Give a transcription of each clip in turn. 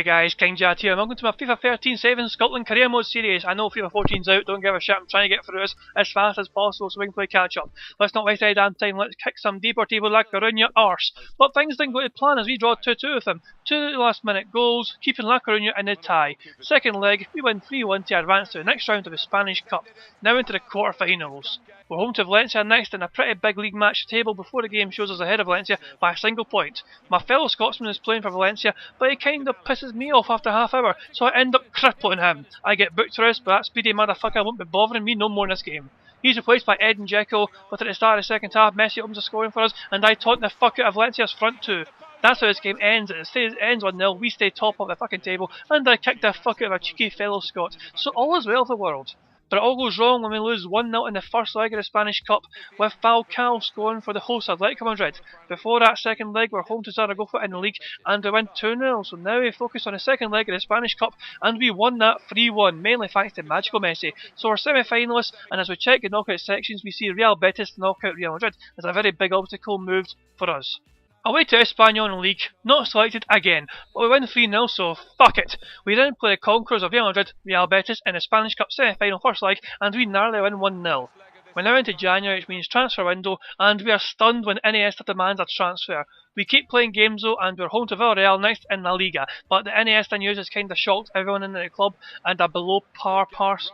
Hi guys, King Jad here, and welcome to my FIFA 13-7 Scotland Career Mode series. I know FIFA 14's out, don't give a shit, I'm trying to get through this as fast as possible so we can play catch up. Let's not waste any damn time, let's kick some Deportivo La Coruña arse. But things didn't go to plan as we draw 2-2 with them. 2 last minute goals, keeping La Coruña in the tie. Second leg, we win 3-1 to advance to the next round of the Spanish Cup. Now into the quarter-finals. We're home to Valencia next in a pretty big league match. The table before the game shows us ahead of Valencia by a single point. My fellow Scotsman is playing for Valencia, but he kind of pisses me off after half hour, so I end up crippling him. I get booked for this, but that speedy motherfucker won't be bothering me no more in this game. He's replaced by Ed and Dzeko, but at the start of the second half, Messi opens the scoring for us, and I taunt the fuck out of Valencia's front two. That's how this game ends. It ends 1-0, we stay top of the fucking table, and I kick the fuck out of a cheeky fellow Scot. So all is well with the world. But it all goes wrong when we lose 1-0 in the first leg of the Spanish Cup, with Falcao scoring for the hosts Atletico Madrid. Before that second leg, we're home to Zaragoza in the league, and we win 2-0, so now we focus on the second leg of the Spanish Cup, and we won that 3-1, mainly thanks to magical Messi. So we're semi-finalists, and as we check the knockout sections, we see Real Betis knock out Real Madrid as a very big obstacle moved for us. Away to Espanyol in the league, not selected again, but we win 3-0, so fuck it. We then play the conquerors of Real Madrid, Real Betis, in the Spanish Cup semi-final first leg, and we narrowly win 1-0. We're now into January, which means transfer window, and we are stunned when Iniesta demands a transfer. We keep playing games though, and we're home to Villarreal next in La Liga, but the Iniesta news has kind of shocked everyone in the club, and a below par Barca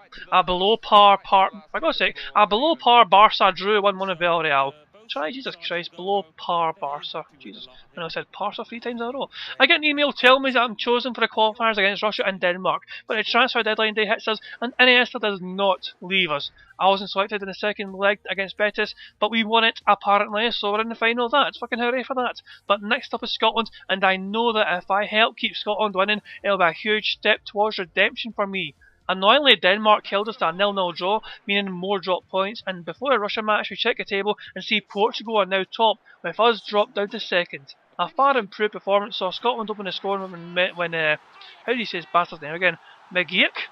drew 1-1 of Villarreal. Try Jesus Christ, below par Barca. Jesus, I know I said Barca 3 times in a row. I get an email telling me that I'm chosen for the qualifiers against Russia and Denmark, but the transfer deadline day hits us and Iniesta does not leave us. I wasn't selected in the second leg against Betis, but we won it apparently, so we're in the final of that. Fucking hooray for that. But next up is Scotland, and I know that if I help keep Scotland winning, it'll be a huge step towards redemption for me. Annoyingly, Denmark held us to a 0-0 draw, meaning more drop points, and before the Russia match we check the table and see Portugal are now top, with us dropped down to second. A far improved performance saw Scotland open the scoring when how do you say his bastard's name again? McGeoch?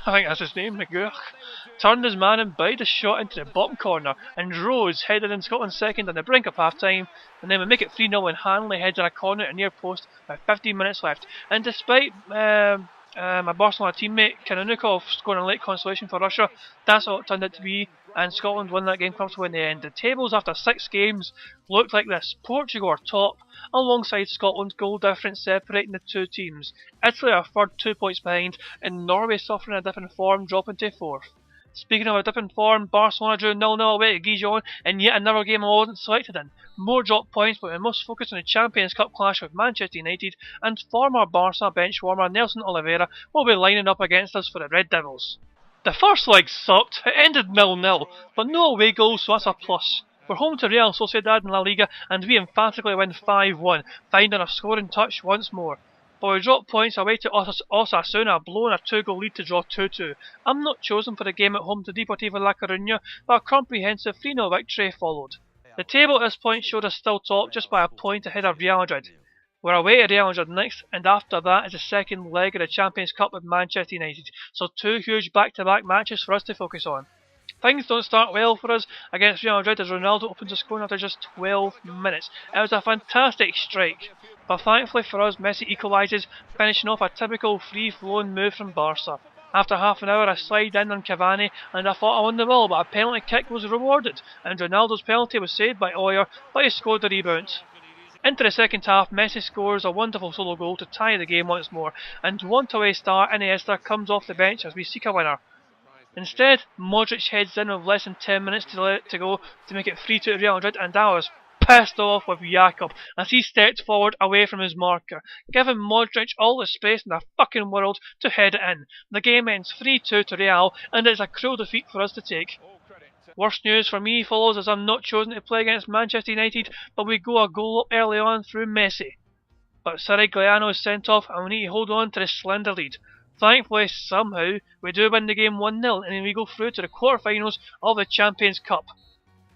I think that's his name, McGeoch. Turned his man and buried a shot into the bottom corner, and Rose headed in Scotland's second on the brink of half time, and then we make it 3-0 when Hanley heads in a corner at near post with 15 minutes left. And despite my Barcelona teammate Kanunnikov scoring a late consolation for Russia, that's all it turned out to be, and Scotland won that game comfortably in the end. The tables after 6 games looked like this. Portugal are top, alongside Scotland, goal difference separating the two teams. Italy are third, 2 points behind, and Norway suffering a different form, dropping to 4th. Speaking of a different form, Barcelona drew 0-0 away to Gijon in yet another game I wasn't selected in. More drop points, but we must focus on the Champions Cup clash with Manchester United, and former Barca bench warmer Nelson Oliveira will be lining up against us for the Red Devils. The first leg sucked, it ended 0-0, but no away goals, so that's a plus. We're home to Real Sociedad in La Liga, and we emphatically win 5-1, finding a scoring touch once more. But we dropped points away to Osasuna, blowing a 2-goal lead to draw 2-2. I'm not chosen for the game at home to Deportivo La Coruña, but a comprehensive 3-0 victory followed. The table at this point showed us still top, just by a point ahead of Real Madrid. We're away to Real Madrid next, and after that is the second leg of the Champions Cup with Manchester United, so 2 huge back-to-back matches for us to focus on. Things don't start well for us against Real Madrid as Ronaldo opens the scoring after just 12 minutes. It was a fantastic strike, but thankfully for us, Messi equalises, finishing off a typical free-flowing move from Barca. After half an hour I slide in on Cavani and I thought I won the ball, but a penalty kick was rewarded, and Ronaldo's penalty was saved by Oyer, but he scored the rebound. Into the second half, Messi scores a wonderful solo goal to tie the game once more, and one-away star Iniesta comes off the bench as we seek a winner. Instead, Modric heads in with less than 10 minutes to go to make it 3-2 to Real Madrid, and I was pissed off with Jakob as he stepped forward away from his marker, giving Modric all the space in the fucking world to head it in. The game ends 3-2 to Real, and it's a cruel defeat for us to take. Worst news for me follows as I'm not chosen to play against Manchester United, but we go a goal up early on through Messi. But Sirigliano is sent off and we need to hold on to the slender lead. Thankfully, somehow, we do win the game 1-0 and we go through to the quarterfinals of the Champions Cup.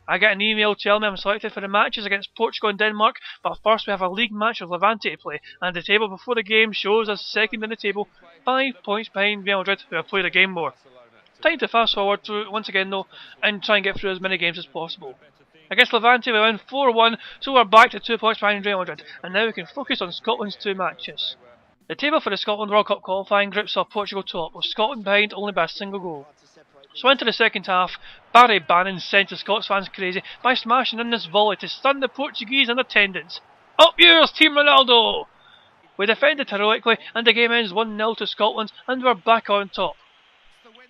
I get an email telling me I'm selected for the matches against Portugal and Denmark, but first we have a league match with Levante to play, and the table before the game shows us second in the table, 5 points behind Real Madrid, who have played a game more. Time to fast forward through once again though, and try and get through as many games as possible. Against Levante we win 4-1, so we're back to 2 points behind Real Madrid, and now we can focus on Scotland's 2 matches. The table for the Scotland World Cup qualifying group saw Portugal top, with Scotland behind only by a single goal. So into the second half, Barry Bannon sent the Scots fans crazy by smashing in this volley to stun the Portuguese in attendance. Up yours, Team Ronaldo! We defended heroically and the game ends 1-0 to Scotland and we're back on top.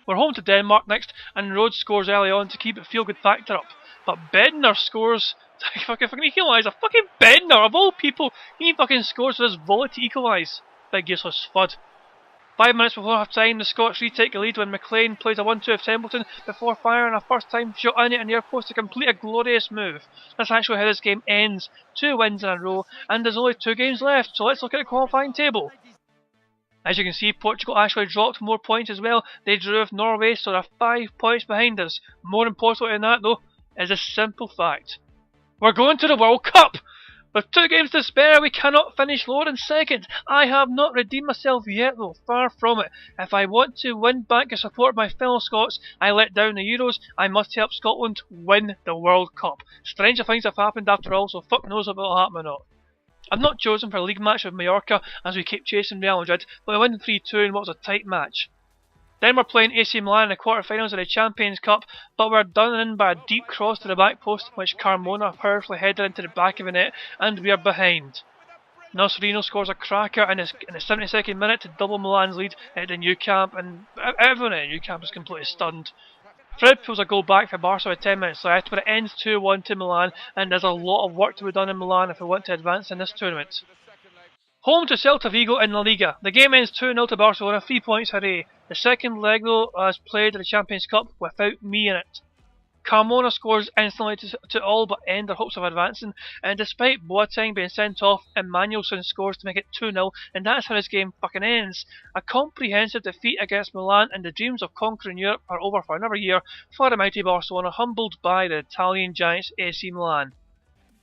We're home to Denmark next and Rhodes scores early on to keep the feel-good factor up. But Bednar scores to fucking equalise. A fucking Bednar, of all people, he fucking scores for this volley to equalise. Big useless FUD. 5 minutes before half time, the Scots retake the lead when McLean plays a 1-2 of Templeton before firing a first time shot in it and near post to complete a glorious move. That's actually how this game ends. 2 wins in a row, and there's only 2 games left, so let's look at the qualifying table. As you can see, Portugal actually dropped more points as well. They drew with Norway, so they're 5 points behind us. More importantly than that, though, is a simple fact. We're going to the World Cup! With 2 games to spare, we cannot finish lower than second. I have not redeemed myself yet, though, far from it. If I want to win back the support of my fellow Scots, I let down the Euros, I must help Scotland win the World Cup. Stranger things have happened after all, so fuck knows if it'll happen or not. I'm not chosen for a league match with Mallorca as we keep chasing Real Madrid, but we win 3-2 in what was a tight match. Then we're playing AC Milan in the quarterfinals of the Champions Cup, but we're done in by a deep cross to the back post, which Carmona powerfully headed into the back of the net, and we are behind. Nocerino scores a cracker in the 72nd minute to double Milan's lead at the Nou Camp, and everyone at the Nou Camp is completely stunned. Fred pulls a goal back for Barca with 10 minutes left, but it ends 2-1 to Milan, and there's a lot of work to be done in Milan if we want to advance in this tournament. Home to Celta Vigo in La Liga. The game ends 2-0 to Barcelona, 3 points hooray. The second leg though is played in the Champions Cup without me in it. Carmona scores instantly to all but end their hopes of advancing, and despite Boateng being sent off, Emmanuelson scores to make it 2-0, and that's how this game fucking ends. A comprehensive defeat against Milan, and the dreams of conquering Europe are over for another year for the mighty Barcelona, humbled by the Italian giants AC Milan.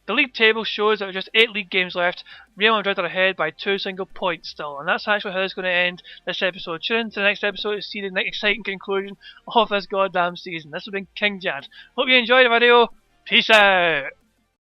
The league table shows that with just 8 league games left, Real Madrid are ahead by 2 single points still, and that's actually how it's going to end this episode. Tune in to the next episode to see the next exciting conclusion of this goddamn season. This has been King Jad. Hope you enjoyed the video. Peace out!